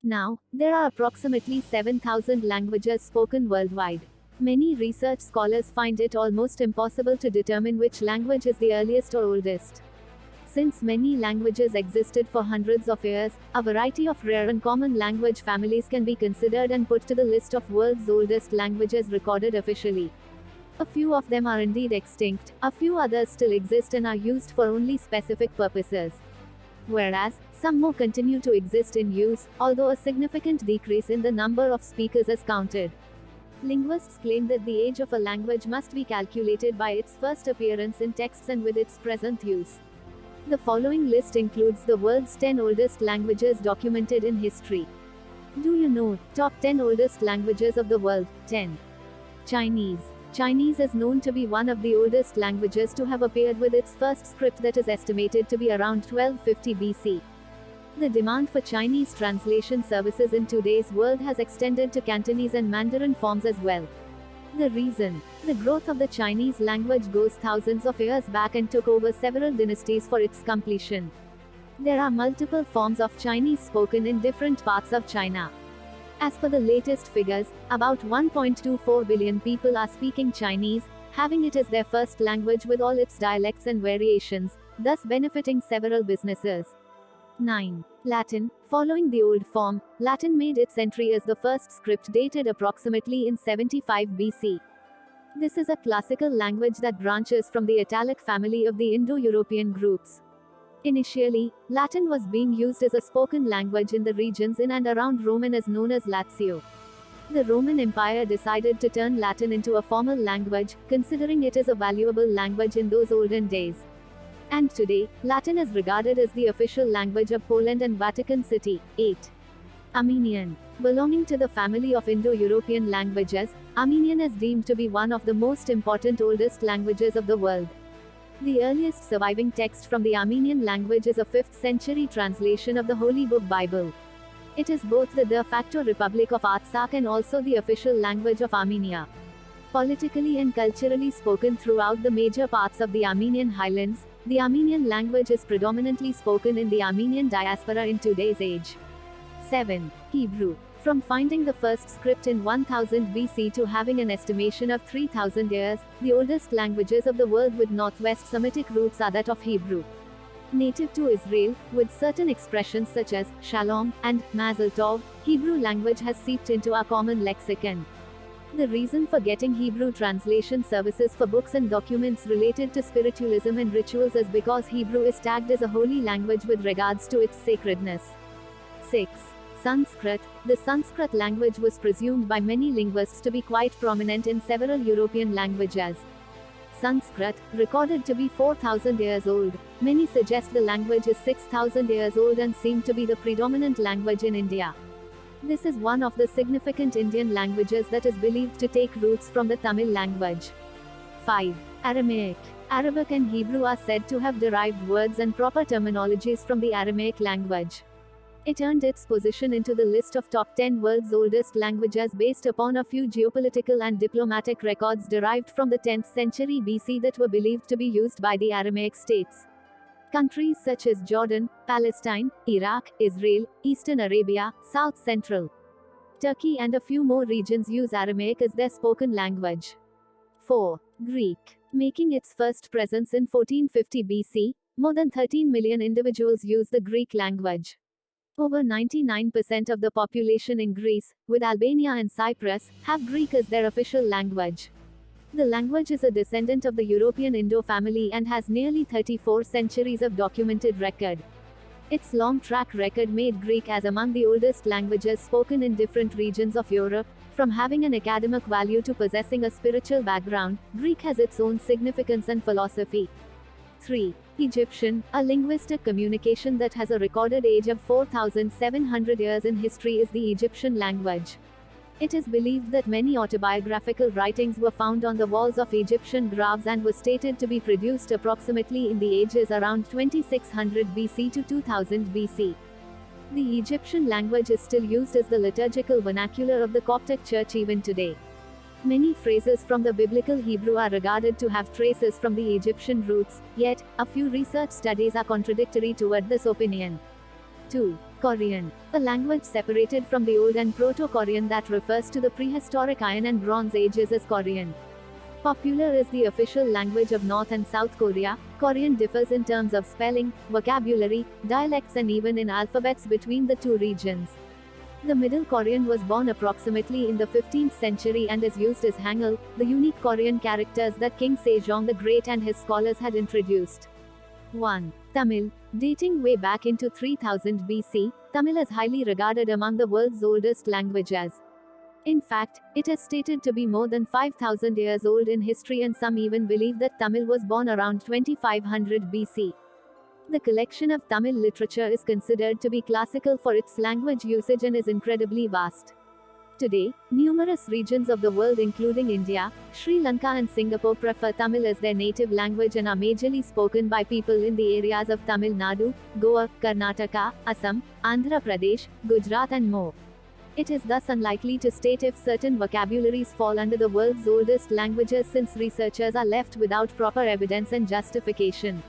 Now, there are approximately 7,000 languages spoken worldwide. Many research scholars find it almost impossible to determine which language is the earliest or oldest. Since many languages existed for hundreds of years, a variety of rare and common language families can be considered and put to the list of world's oldest languages recorded officially. A few of them are indeed extinct, a few others still exist and are used for only specific purposes. Whereas, some more continue to exist in use, although a significant decrease in the number of speakers is counted. Linguists claim that the age of a language must be calculated by its first appearance in texts and with its present use. The following list includes the world's 10 oldest languages documented in history. Do you know, top 10 oldest languages of the world? 10. Chinese. Chinese is known to be one of the oldest languages to have appeared, with its first script that is estimated to be around 1250 BC. The demand for Chinese translation services in today's world has extended to Cantonese and Mandarin forms as well. The reason? The growth of the Chinese language goes thousands of years back and took over several dynasties for its completion. There are multiple forms of Chinese spoken in different parts of China. As per the latest figures, about 1.24 billion people are speaking Chinese, having it as their first language with all its dialects and variations, thus benefiting several businesses. 9. Latin. Following the old form, Latin made its entry as the first script dated approximately in 75 BC. This is a classical language that branches from the Italic family of the Indo-European groups. Initially, Latin was being used as a spoken language in the regions in and around Rome and is known as Lazio. The Roman Empire decided to turn Latin into a formal language, considering it as a valuable language in those olden days. And today, Latin is regarded as the official language of Poland and Vatican City. 8. Armenian. Belonging to the family of Indo-European languages, Armenian is deemed to be one of the most important oldest languages of the world. The earliest surviving text from the Armenian language is a 5th century translation of the Holy Book Bible. It is both the de facto Republic of Artsakh and also the official language of Armenia. Politically and culturally spoken throughout the major parts of the Armenian highlands, the Armenian language is predominantly spoken in the Armenian diaspora in today's age. 7. Hebrew. From finding the first script in 1000 BC to having an estimation of 3000 years, the oldest languages of the world with northwest Semitic roots are that of Hebrew. Native to Israel, with certain expressions such as shalom and mazel tov, Hebrew language has seeped into our common lexicon. The reason for getting Hebrew translation services for books and documents related to spiritualism and rituals is because Hebrew is tagged as a holy language with regards to its sacredness. 6. Sanskrit. The Sanskrit language was presumed by many linguists to be quite prominent in several European languages. Sanskrit, recorded to be 4,000 years old, many suggest the language is 6,000 years old and seem to be the predominant language in India. This is one of the significant Indian languages that is believed to take roots from the Tamil language. 5. Aramaic. Arabic and Hebrew are said to have derived words and proper terminologies from the Aramaic language. It earned its position into the list of top 10 world's oldest languages based upon a few geopolitical and diplomatic records derived from the 10th century BC that were believed to be used by the Aramaic states. Countries such as Jordan, Palestine, Iraq, Israel, Eastern Arabia, South Central Turkey and a few more regions use Aramaic as their spoken language. 4. Greek. Making its first presence in 1450 BC, more than 13 million individuals use the Greek language. Over 99% of the population in Greece, with Albania and Cyprus, have Greek as their official language. The language is a descendant of the European Indo family and has nearly 34 centuries of documented record. Its long track record made Greek as among the oldest languages spoken in different regions of Europe. From having an academic value to possessing a spiritual background, Greek has its own significance and philosophy. 3. Egyptian, a linguistic communication that has a recorded age of 4,700 years in history, is the Egyptian language. It is believed that many autobiographical writings were found on the walls of Egyptian graves and were stated to be produced approximately in the ages around 2600 BC to 2000 BC. The Egyptian language is still used as the liturgical vernacular of the Coptic Church even today. Many phrases from the biblical Hebrew are regarded to have traces from the Egyptian roots, yet, a few research studies are contradictory toward this opinion. 2. Korean, a language separated from the Old and Proto-Korean that refers to the prehistoric Iron and Bronze Ages as Korean. Popular is the official language of North and South Korea. Korean differs in terms of spelling, vocabulary, dialects and even in alphabets between the two regions. The Middle Korean was born approximately in the 15th century and is used as Hangul, the unique Korean characters that King Sejong the Great and his scholars had introduced. 1. Tamil. Dating way back into 3000 BC, Tamil is highly regarded among the world's oldest languages. In fact, it is stated to be more than 5,000 years old in history, and some even believe that Tamil was born around 2500 BC. The collection of Tamil literature is considered to be classical for its language usage and is incredibly vast. Today, numerous regions of the world including India, Sri Lanka and Singapore prefer Tamil as their native language and are majorly spoken by people in the areas of Tamil Nadu, Goa, Karnataka, Assam, Andhra Pradesh, Gujarat and more. It is thus unlikely to state if certain vocabularies fall under the world's oldest languages, since researchers are left without proper evidence and justification.